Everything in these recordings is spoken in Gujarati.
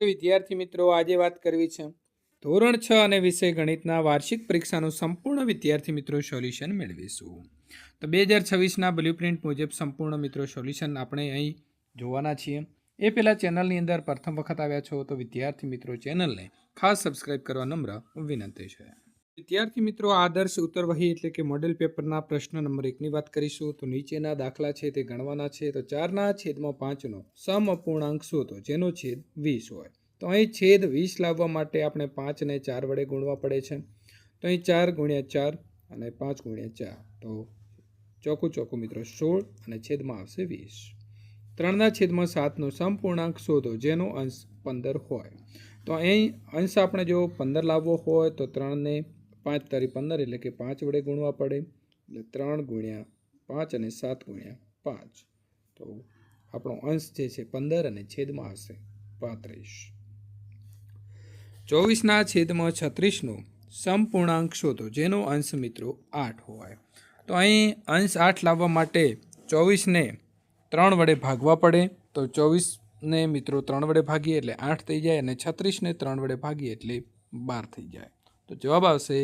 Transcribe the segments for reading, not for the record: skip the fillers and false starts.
વિદ્યાર્થી મિત્રો આજે વાત કરવી છે ધોરણ 6 અને વિષય ગણિતના વાર્ષિક પરીક્ષાનું સંપૂર્ણ વિદ્યાર્થી મિત્રો સોલ્યુશન મેળવીશું. તો 2026ના બ્લુપ્રિન્ટ મુજબ સંપૂર્ણ મિત્રો સોલ્યુશન આપણે અહીં જોવાના છીએ. એ પહેલાં ચેનલની અંદર પ્રથમ વખત આવ્યા છો તો વિદ્યાર્થી મિત્રો ચેનલને ખાસ સબસ્ક્રાઇબ કરવા નમ્ર વિનંતી છે. વિદ્યાર્થી મિત્રો આદર્શ ઉત્તરવહી એટલે કે મોડેલ પેપરના પ્રશ્ન નંબર 1ની વાત કરીશું. તો નીચેના દાખલા છે તે ગણવાના છે. તો 4/5નો સમઅપૂર્ણાંક શોધો જેનો છેદ 20 હોય. તો અહીં છેદ 20 લાવવા માટે આપણે 5ને 4 વડે ગુણવા પડે છે. તો અહીં 4 × 4 અને 5 × 4 તો ચોખ્ખું મિત્રો 16 અને છેદમાં આવશે 20. 3/7નો સમપૂર્ણાંક શોધો જેનો અંશ 15 હોય. તો અહીં અંશ આપણે જો 15 લાવવો હોય તો 3ને 5 તારી 15 એટલે કે 5 વડે ગુણવા પડે. એટલે 3 × 5 અને 7 × 5 તો આપણો અંશ જે છે 15 અને છેદમાં આવશે 35. 24/36નો સમપૂર્ણાંક શોધો જેનો અંશ મિત્રો 8 હોય. તો અહીં અંશ 8 લાવવા માટે 24ને 3 વડે ભાગવા પડે. તો 24ને મિત્રો 3 વડે ભાગીએ એટલે 8 થઈ જાય અને 36ને 3 વડે ભાગીએ એટલે 12 થઈ જાય. તો જવાબ આવશે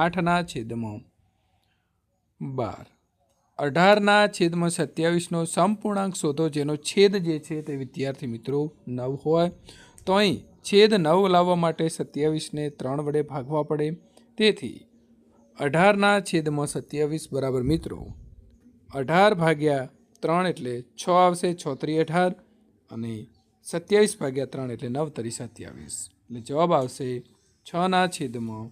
8/12. 18/27નો સમપૂર્ણાંક શોધો જેનો છેદ જે છે તે વિદ્યાર્થી મિત્રો 9 હોય. તો અહીં છેદ 9 લાવવા માટે 27ને 3 વડે ભાગવા પડે. તેથી 18/27 બરાબર મિત્રો 18/3 એટલે 6 આવશે. 6 × 3 = 18 અને 27/3 એટલે 9 × 3 = 27 એટલે જવાબ આવશે 6/9.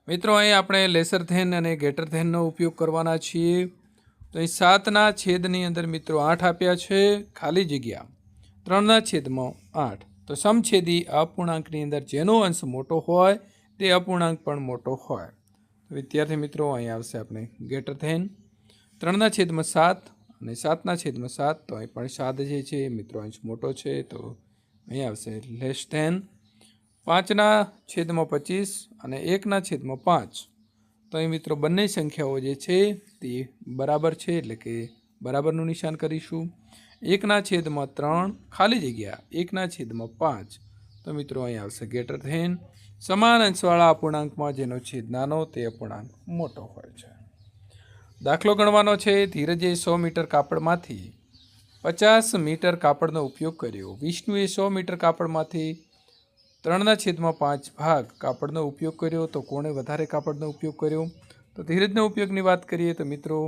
મિત્રો અહીં આપણે લેસર ધેન અને ગેટર ધેનનો ઉપયોગ કરવાના છીએ. તો અહીં 7/ની અંદર મિત્રો 8 આપ્યા છે, ખાલી જગ્યા 3/8. તો સમછેદી અપૂર્ણાંકની અંદર જેનો અંશ મોટો હોય તે અપૂર્ણાંક પણ મોટો હોય. તો વિદ્યાર્થી મિત્રો અહીં આવશે આપણે ગેટર ધેન 3/7 અને 7/7. તો અહીં પણ 7 જે છે મિત્રો અંશ મોટો છે તો અહીં આવશે લેસ ધેન 5/25 અને 1/5. તો અહીં મિત્રો બંને સંખ્યાઓ જે છે તે બરાબર છે એટલે કે બરાબરનું નિશાન કરીશું. 1/3 ખાલી જગ્યા 1/5. તો મિત્રો અહીં આવશે ગેટર ધેન સમાન અંશવાળા અપૂર્ણાંકમાં જેનો છેદ નાનો તે અપૂર્ણાંક મોટો હોય છે. દાખલો ગણવાનો છે. ધીરજે 100 મીટર કાપડમાંથી 50 મીટર કાપડનો ઉપયોગ કર્યો. વિષ્ણુએ 100 મીટર કાપડમાંથી 3/5 ભાગ કાપડનો ઉપયોગ કર્યો. તો કોણે વધારે કાપડનો ઉપયોગ કર્યો? તો ધીરજનો ઉપયોગની વાત કરીએ તો મિત્રો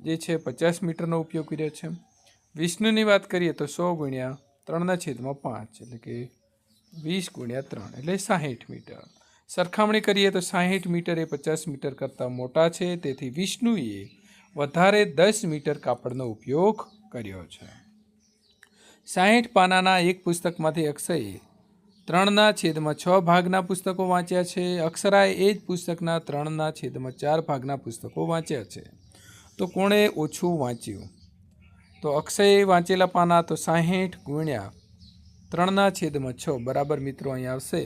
જે છે 50 મીટરનો ઉપયોગ કર્યો છે. વિષ્ણુની વાત કરીએ તો 100 × 3/5 એટલે કે 20 × 3 એટલે 60 મીટર. સરખામણી કરીએ તો 60 મીટર એ 50 મીટર કરતાં મોટા છે. તેથી વિષ્ણુએ વધારે 10 મીટર કાપડનો ઉપયોગ કર્યો છે. 60 પાનાના એક પુસ્તકમાંથી અક્ષયે 3/6 ભાગના પુસ્તકો વાંચ્યા છે. અક્ષરાએ એ જ પુસ્તકના 3/4 ભાગના પુસ્તકો વાંચ્યા છે. તો કોણે ઓછું વાંચ્યું? તો અક્ષયે વાંચેલા પાના તો 60 × 3/6 બરાબર મિત્રો અહીં આવશે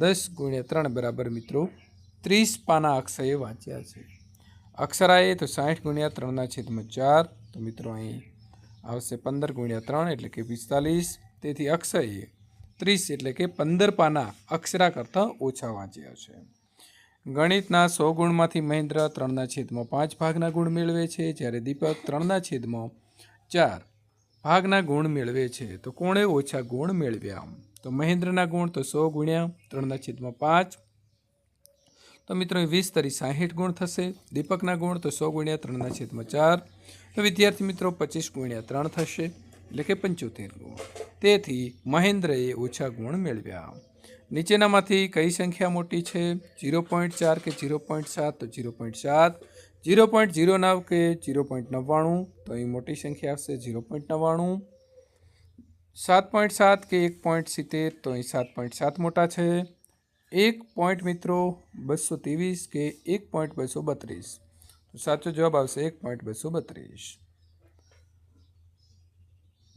10 × 3 બરાબર મિત્રો 30 પાના અક્ષયે વાંચ્યા છે. અક્ષરાએ તો 60 × 3/4 તો મિત્રો અહીં આવશે 15 × 3 એટલે કે 45. તેથી અક્ષયે 30 એટલે કે 15 પાના અક્ષરા કરતાં ઓછા વાંચ્યા છે. ગણિતના 100 ગુણમાંથી મહેન્દ્ર 3/5 ભાગના ગુણ મેળવે છે, જ્યારે દીપક 3/4 ભાગના ગુણ મેળવે છે. તો કોણે ઓછા ગુણ મેળવ્યા? તો મહેન્દ્રના ગુણ તો 100 × 3/5 તો મિત્રો 20 × 60 ગુણ થશે. દીપકના ગુણ તો 100 × 3/4 તો વિદ્યાર્થી મિત્રો 25 × 3 થશે એટલે કે 75 ગુણ. તેથી મહેન્દ્રએ ઓછા ગુણ મેળવ્યા. નીચેનામાંથી કઈ સંખ્યા મોટી છે? 0.4 કે 0.7? તો 0.7. 0.09 કે 0.99? તો અહીં મોટી સંખ્યા આવશે 0.99. 7.7 કે 1.70? તો અહીં 7.7 મોટા છે. 1 મિત્રો 223 કે 1.232? તો સાચો જવાબ આવશે 1.232.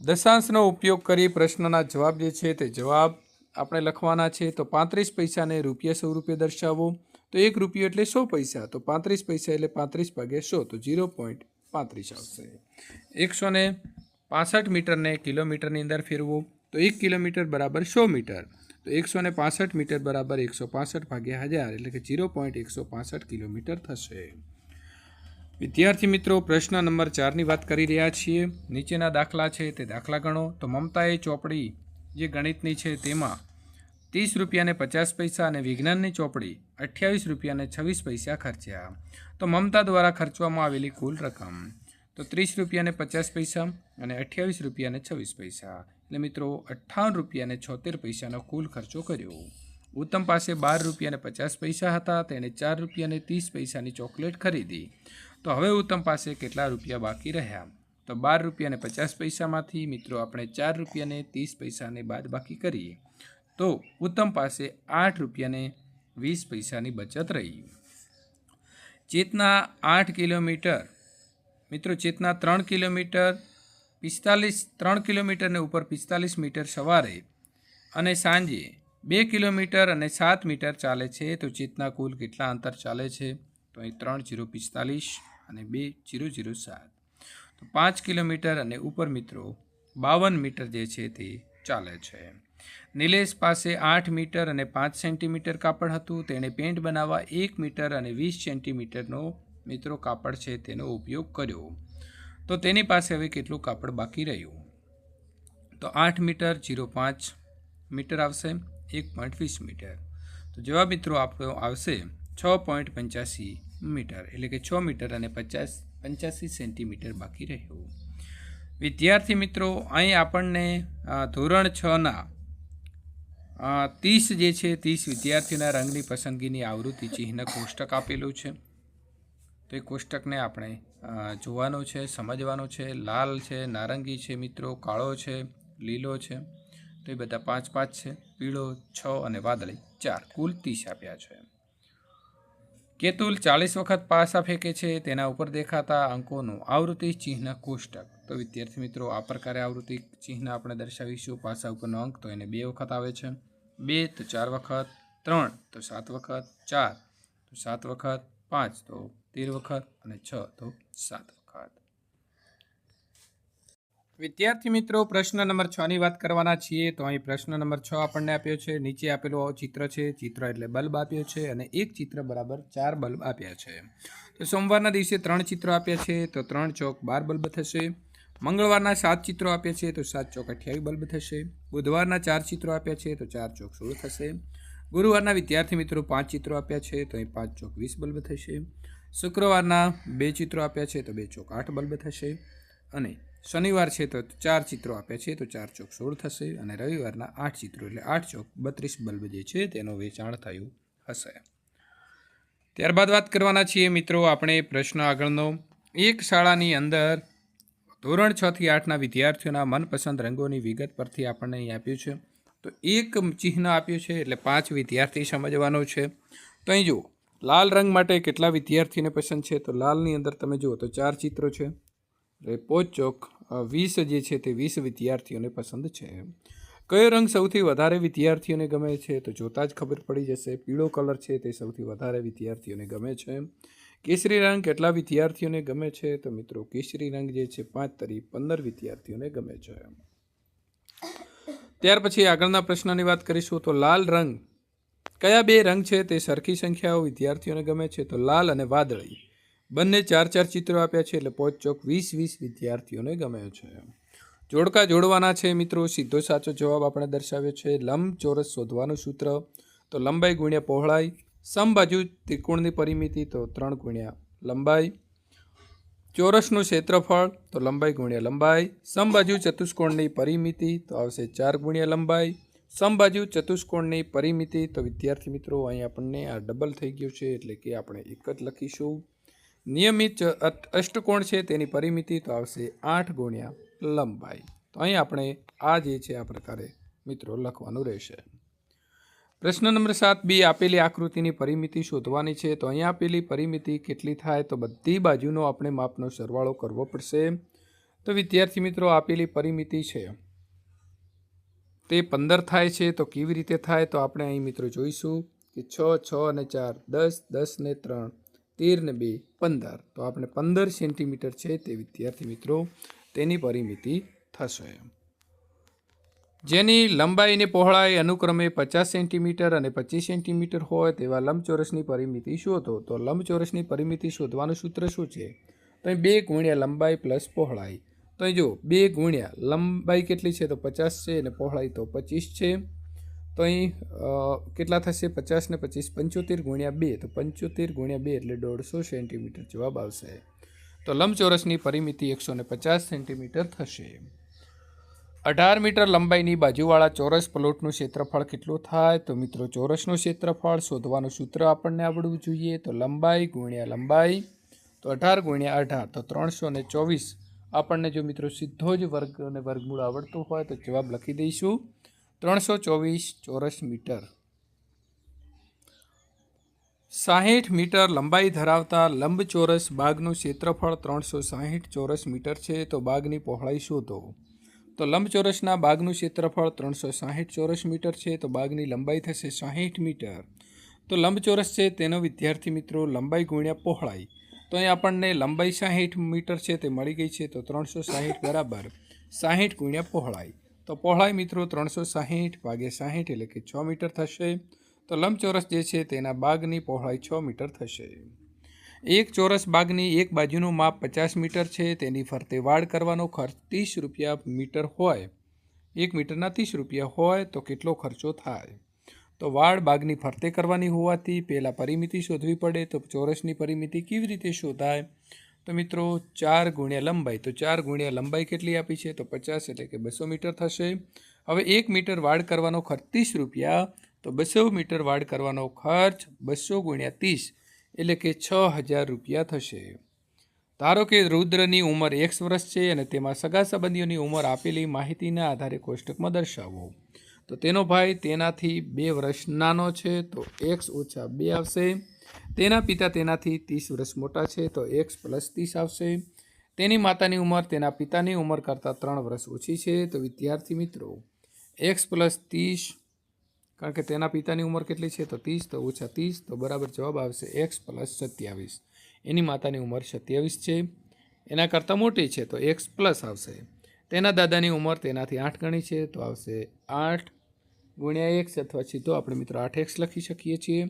દશાંશનો ઉપયોગ કરી પ્રશ્નના જવાબ જે છે તે જવાબ આપણે લખવાના છે. તો 35 પૈસાને રૂપિયા 100 રૂપિયા દર્શાવો. તો 1 રૂપિયો એટલે 100 પૈસા. તો 35 પૈસા એટલે 35/100 તો 0.35 આવશે. 100ને 65 મીટરને કિલોમીટરની અંદર ફેરવો તો 1 કિલોમીટર બરાબર 100 મીટર. તો 165 મીટર બરાબર 165 ભાગ્યા 1000 એટલે કે 0.165 કિલોમીટર થશે. વિદ્યાર્થી મિત્રો, પ્રશ્ન નંબર 4ની વાત કરી રહ્યા છીએ. નીચેના દાખલા છે તે દાખલા ગણો. તો મમતાએ ચોપડી જે ગણિતની છે તેમાં 30 રૂપિયાને 50 પૈસા અને વિજ્ઞાનની ચોપડી 28 રૂપિયાને 26 પૈસા ખર્ચ્યા. તો મમતા દ્વારા ખર્ચવામાં આવેલી કુલ રકમ તો 30 રૂપિયાને 50 પૈસા અને 28 રૂપિયાને 26 પૈસા એટલે મિત્રો 58 રૂપિયાને 76 પૈસાનો કુલ ખર્ચો કર્યો. ઉત્તમ પાસે 12 રૂપિયાને 50 પૈસા હતા. તેણે 4 રૂપિયાને 30 પૈસાની ચોકલેટ ખરીદી. તો હવે ઉત્તમ પાસે કેટલા રૂપિયા બાકી રહ્યા? તો 12 રૂપિયાને 50 પૈસામાંથી મિત્રો આપણે 4 રૂપિયાને 30 પૈસાને બાદ બાકી કરીએ તો ઉત્તમ પાસે 8 રૂપિયાને 20 પૈસાની બચત રહી. ચેતના 8 કિલોમીટર મિત્રો ચેતના 3 કિલોમીટર 3 કિલોમીટરને ઉપર 45 મીટર સવારે અને સાંજે 2 કિલોમીટર અને 7 મીટર ચાલે છે. તો ચેતના કુલ કેટલા અંતર ચાલે છે? તો અહીં 3:0:45 અને 2:0:07. તો 5 કિલોમીટર અને ઉપર મિત્રો 52 મીટર જે છે તે ચાલે છે. નિલેશ પાસે 8 મીટર અને 5 સેન્ટીમીટર કાપડ હતું. તેણે પેન્ટ બનાવવા 1 મીટર અને 20 સેન્ટીમીટરનો મિત્રો કાપડ છે તેનો ઉપયોગ કર્યો. તો તેની પાસે હવે કેટલું કાપડ બાકી રહ્યું? તો 8 મીટર 0.5 મીટર આવશે 1.20 મીટર. તો જવાબ મિત્રો આપણો આવશે 6.85 મીટર એટલે કે 6 મીટર અને 85 સેન્ટીમીટર બાકી રહ્યું. વિદ્યાર્થી મિત્રો, અહીં આપણને ધોરણ 6ના 30 જે છે 30 વિદ્યાર્થીઓના રંગની પસંદગીની આવૃત્તિ ચિહ્ન કોષ્ટક આપેલું છે. તો એ કોષ્ટકને આપણે જોવાનો છે, સમજવાનો છે. લાલ છે, નારંગી છે મિત્રો, કાળો છે, લીલો છે. તો એ બધા 5-5 છે. પીળો 6 અને વાદળી 4 કુલ 30 આપ્યા છે. કેતુલ 40 વખત પાસા ફેંકે છે. તેના ઉપર દેખાતા અંકોનું આવૃત્તિ ચિહ્ન કોષ્ટક. તો વિદ્યાર્થી મિત્રો, આ પ્રકારે આવૃત્તિ ચિહ્ન આપણે દર્શાવીશું. પાસા ઉપરનો અંક તો એને 2 વખત આવે છે, 2 તો 4 વખત, 3 તો 7 વખત, 4 તો 7 વખત, 5 તો 13 વખત અને 6 તો 7 વખત. વિદ્યાર્થી મિત્રો, પ્રશ્ન નંબર 6ની વાત કરવાના છીએ. તો અહીં પ્રશ્ન નંબર 6 આપણને આપ્યો છે. નીચે આપેલો ચિત્ર છે. ચિત્ર એટલે બલ્બ આપ્યો છે અને એક ચિત્ર બરાબર 4 બલ્બ આપ્યા છે. તો સોમવારના દિવસે 3 ચિત્રો આપ્યા છે. તો 3 ચોક 12 બલ્બ થશે. મંગળવારના 7 ચિત્રો આપ્યા છે. તો 7 ચોક 28 બલ્બ થશે. બુધવારના 4 ચિત્રો આપ્યા છે. તો 4 ચોક 16 થશે. ગુરુવારના વિદ્યાર્થી મિત્રો 5 ચિત્રો આપ્યા છે. તો અહીં 5 ચોક 20 બલ્બ થશે. શુક્રવારના 2 ચિત્રો આપ્યા છે. તો 2 ચોક 8 બલ્બ થશે. અને શનિવાર છે તો 4 ચિત્રો આપ્યા છે. તો 4 ચોક 16 થશે. અને રવિવારના 8 ચિત્રો એટલે 8 ચોક 32 બલ્બ જે છે તેનું વેચાણ થયું હશે. ત્યારબાદ વાત કરવાના છીએ મિત્રો આપણે પ્રશ્ન આગળનો. એક શાળાની અંદર ધોરણ 6 થી 8ના વિદ્યાર્થીઓના મનપસંદ રંગોની વિગત પરથી આપણને અહીં આપ્યું છે. તો એક ચિહ્ન આપ્યું છે એટલે 5 વિદ્યાર્થી સમજવાનો છે. તો અહીં જુઓ, લાલ રંગ માટે કેટલા વિદ્યાર્થીઓને પસંદ છે? તો લાલની અંદર તમે જુઓ તો 4 ચિત્રો છે. એટલે 5 ચોક 20 જે છે તે 20 વિદ્યાર્થીઓને પસંદ છે. કયો રંગ સૌથી વધારે વિદ્યાર્થીઓને ગમે છે? તો જોતાં જ ખબર પડી જશે. પીળો કલર છે તે સૌથી વધારે વિદ્યાર્થીઓને ગમે છે. કેસરી રંગ કેટલા વિદ્યાર્થીઓને ગમે છે? તો મિત્રો કેસરી રંગ જે છે 5 તરી 15 વિદ્યાર્થીઓને ગમે છે. ત્યાર પછી આગળના પ્રશ્નની વાત કરીશું. તો લાલ રંગ કયા 2 રંગ છે તે સરખી સંખ્યાઓ વિદ્યાર્થીઓને ગમે છે? તો લાલ અને વાદળી બંને 4-4 ચિત્રો આપ્યા છે એટલે 5 ચોક 20 વિદ્યાર્થીઓને ગમે છે. જોડકા જોડવાના છે મિત્રો. સીધો સાચો જવાબ આપણે દર્શાવ્યો છે. લંબચોરસ શોધવાનું સૂત્ર તો લંબાઈ ગુણ્યા પહોળાઈ. સમબાજુ ત્રિકોણની પરિમિતિ તો 3 ગુણ્યા લંબાઈ. ચોરસનું ક્ષેત્રફળ તો લંબાઈ ગુણ્યા લંબાઈ. સમબાજુ ચતુષ્કોણની પરિમિતિ તો આવશે 4 ગુણ્યા લંબાઈ. સમબાજુ ચતુષ્કોણની પરિમિતિ તો વિદ્યાર્થી મિત્રો અહીં આપણને આ ડબલ થઈ ગયું છે એટલે કે આપણે એક જ લખીશું. નિયમિત અષ્ટકોણ છે તેની પરિમિતિ તો આવશે 8 ગુણ્યા લંબાઈ. તો અહીં આપણે આ જે છે આ પ્રકારે મિત્રો લખવાનું રહેશે. પ્રશ્ન નંબર 7 બી આપેલી આકૃતિની પરિમિતિ શોધવાની છે. તો અહીં આપેલી પરિમિતિ કેટલી થાય? તો બધી બાજુનો આપણે માપનો સરવાળો કરવો પડશે. તો વિદ્યાર્થી મિત્રો આપેલી પરિમિતિ છે તે 15 થાય છે. તો કેવી રીતે થાય? તો આપણે અહીં મિત્રો જોઈશું કે 6, 6 અને 4 10, 10 ને 3 13 ને 2 15. તો આપણે 15 સેન્ટીમીટર છે તે વિદ્યાર્થી મિત્રો તેની પરિમિતિ થશે. જેની લંબાઈ અને પહોળાઈ અનુક્રમે 50 સેન્ટીમીટર અને 25 સેન્ટીમીટર હોય તેવા લંબચોરસની પરિમિતિ શોધો. તો લંબચોરસની પરિમિતિ શોધવાનું સૂત્ર શું છે? તો અહીં 2 ગુણ્યા લંબાઈ પ્લસ પહોળાઈ. તો અહીં જો 2 ગુણ્યા લંબાઈ કેટલી છે? તો 50 છે અને પહોળાઈ તો 25 છે. તો અહીં કેટલા થશે? 50 ને 25 75 ગુણ્યા 2. તો 75 ગુણ્યા 2 એટલે 150 સેન્ટીમીટર જવાબ આવશે. તો લંબચોરસની પરિમિતિ 150 સેન્ટીમીટર થશે. 18 મીટર લંબાઈની બાજુવાળા ચોરસ પ્લોટનું ક્ષેત્રફળ કેટલું થાય? તો મિત્રો ચોરસનું ક્ષેત્રફળ શોધવાનું સૂત્ર આપણને આવડવું જોઈએ. તો લંબાઈ ગુણ્યા લંબાઈ, તો 18 ગુણ્યા 18 તો 324. આપણને જો મિત્રો સીધો જ વર્ગ અને વર્ગમૂળ આવડતું હોય તો જવાબ લખી દઈશું 324 ચોરસ મીટર. 60 મીટર લંબાઈ ધરાવતા લંબચોરસ બાગનું ક્ષેત્રફળ 360 ચોરસ મીટર છે. તો બાગની પહોળાઈ શોધો. તો લંબચોરસના બાગનું ક્ષેત્રફળ 360 ચોરસ મીટર છે. તો બાગની લંબાઈ થશે 60 મીટર. તો લંબચોરસ છે તેનો વિદ્યાર્થી મિત્રો લંબાઈ ગુણ્યા પહોળાઈ. તો અહીં આપણને લંબાઈ 60 મીટર છે તે મળી ગઈ છે. તો 360 બરાબર 60 ગુણ્યા પહોળાઈ. તો પહોળાઈ મિત્રો 360 ભાગ્યા 60 એટલે કે 6 મીટર થશે. તો લંબચોરસ જે છે તેના બાગની પહોળાઈ 6 મીટર થશે. એક ચોરસ બાગની એક બાજુનું માપ 50 મીટર છે. તેની ફરતે વાડ કરવાનો ખર્ચ 30 રૂપિયા મીટર હોય, 1 મીટરના 30 રૂપિયા હોય તો કેટલો ખર્ચો થાય? તો વાડ બાગની ફરતે કરવાની હોવાથી પહેલાં પરિમિતિ શોધવી પડે. તો ચોરસની પરિમિતિ કેવી રીતે શોધાય? તો મિત્રો 4 ગુણ્યા લંબાઈ. તો 4 ગુણ્યા લંબાઈ કેટલી આપી છે? તો 50 એટલે કે 200 મીટર થશે. હવે 1 મીટર વાડ કરવાનો ખર્ચ 30 રૂપિયા, તો 200 મીટર વાડ કરવાનો ખર્ચ 200 ગુણ્યા 30 એટલે કે 6000 રૂપિયા થશે. ધારો કે રુદ્રની ઉંમર x વર્ષ છે અને તેમાં સગા સંબંધીઓની ઉંમર આપેલી માહિતીના આધારે કોષ્ટકમાં દર્શાવો. તો તેનો ભાઈ તેનાથી 2 વર્ષ નાનો છે તો x ઓછા 2 આવશે. તેના પિતા તેનાથી 30 વર્ષ મોટા છે તો x પ્લસ 30 આવશે. તેની માતાની ઉંમર તેના પિતાની ઉંમર કરતાં 3 વર્ષ ઓછી છે. તો વિદ્યાર્થી મિત્રો x પ્લસ 30, કારણ કે તેના પિતાની ઉંમર કેટલી છે? તો 30, તો ઓછા 30 તો બરાબર જવાબ આવશે x પ્લસ 27. એની માતાની ઉંમર 27 છે, એના કરતાં મોટી છે તો x પ્લસ આવશે. તેના દાદાની ઉંમર તેનાથી 8 ગણી છે તો આવશે 8 ગુણ્યા x, અથવા સીધો આપણે મિત્રો 8x લખી શકીએ છીએ.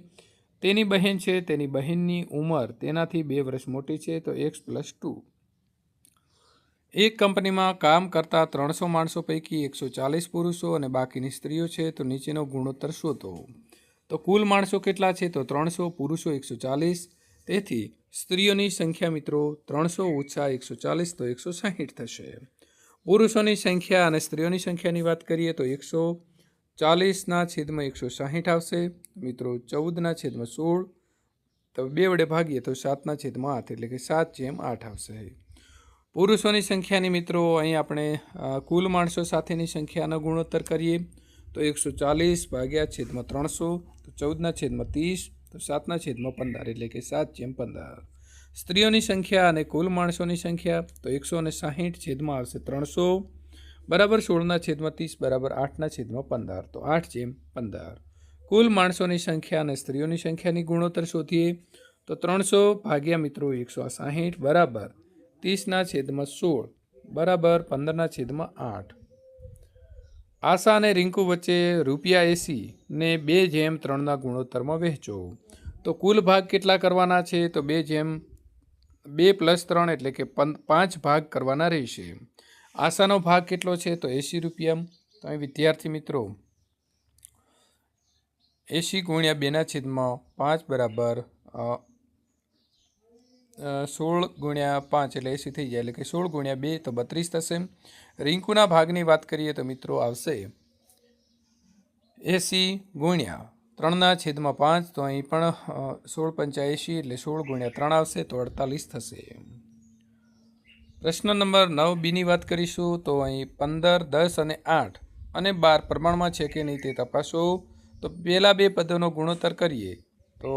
તેની બહેન છે, તેની બહેનની ઉંમર તેનાથી 2 વર્ષ મોટી છે તો x પ્લસ 2. એક કંપનીમાં કામ કરતા 300 માણસો પૈકી 140 પુરુષો અને બાકીની સ્ત્રીઓ છે. તો નીચેનો ગુણોત્તર શોધો. તો કુલ માણસો કેટલા છે? તો 300, પુરુષો 140. તેથી સ્ત્રીઓની સંખ્યા મિત્રો 300 ઓછા 140 તો 160 થશે. પુરુષોની સંખ્યા અને સ્ત્રીઓની સંખ્યાની વાત કરીએ તો 140ના છેદમાં 160 આવશે. મિત્રો 14/16, તો 2 વડે ભાગીએ તો 7/8 એટલે કે 7/8 આવશે. પુરુષોની સંખ્યાની મિત્રો અહીં આપણે કુલ માણસો સાથેની સંખ્યાનો ગુણોત્તર કરીએ તો 140 ભાગ્યા છેદમાં 300 તો 14/30 તો 7/15 એટલે કે 7/15. સ્ત્રીઓની સંખ્યા અને કુલ માણસોની સંખ્યા તો 160 છેદમાં આવશે 300 બરાબર 16/30 બરાબર 8/15 તો 8/15. કુલ માણસોની સંખ્યા અને સ્ત્રીઓની સંખ્યાની ગુણોત્તર શોધીએ તો 300 ભાગ્યા મિત્રો 160 બરાબર 30/16 બરાબર 15/8. આશા અને રિંકુ વચ્ચે ₹80 ને 2/3ના ગુણોત્તરમાં વહેંચો. તો કુલ ભાગ કેટલા કરવાના છે? તો 2 પ્લસ 3 એટલે કે 5 ભાગ કરવાના રહેશે. આશાનો ભાગ કેટલો છે? તો ₹80. તો અહીં વિદ્યાર્થી મિત્રો 80 ગુણ્યા 2/5 બરાબર 16 ગુણ્યા 5 એટલે 80 થઈ જાય, એટલે કે 16 ગુણ્યા 2 તો 32 થશે. રિંકુના ભાગની વાત કરીએ તો મિત્રો આવશે 80 ગુણ્યા 3/5, તો અહીં પણ 16×5 = 80 એટલે 16 ગુણ્યા 3 આવશે તો 48 થશે. પ્રશ્ન નંબર 9bની વાત કરીશું. તો અહીં 15, 10 અને 8 અને 12 પ્રમાણમાં છે કે નહીં તે તપાસો. તો પહેલા 2 પદોનો ગુણોત્તર કરીએ તો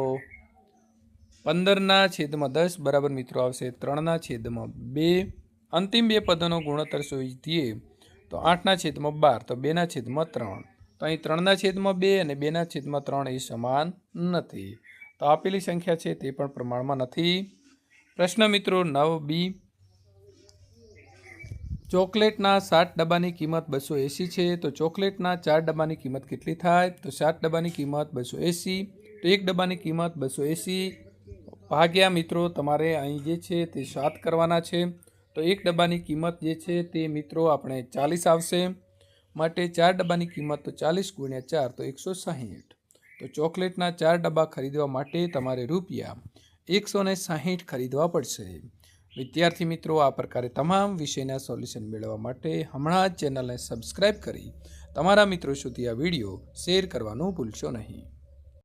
15/10 બરાબર મિત્રો આવશે 3/2. અંતિમ 2 પદોનો ગુણોત્તર શોધીએ તો 8/12 તો 2/3. તો અહીં 3/2 અને 2/3 એ સમાન નથી. તો આપેલી સંખ્યા છે તે પણ પ્રમાણમાં નથી. પ્રશ્ન મિત્રો 9b. ચોકલેટના 7 ડબ્બાની કિંમત 280 છે, તો ચોકલેટના 4 ડબ્બાની કિંમત કેટલી થાય? તો 7 ડબ્બાની કિંમત 280, તો 1 ડબ્બાની કિંમત 280 ભાગ્યા મિત્રો તમારે અહીં જે છે તે 7 કરવાના છે, તો 1 ડબ્બાની કિંમત જે છે તે મિત્રો આપણે 40 આવશે, માટે 4 ડબ્બાની કિંમત તો 40 ગુણ્યા 4 તો 160. તો ચોકલેટના 4 ડબ્બા ખરીદવા માટે તમારે રૂપિયા 160 ખરીદવા પડશે. વિદ્યાર્થી મિત્રો, આ પ્રકારે તમામ વિષયના સોલ્યુશન મેળવવા માટે હમણાં જ ચેનલને સબસ્ક્રાઈબ કરી તમારા મિત્રો સુધી આ વિડીયો શેર કરવાનું ભૂલશો નહીં.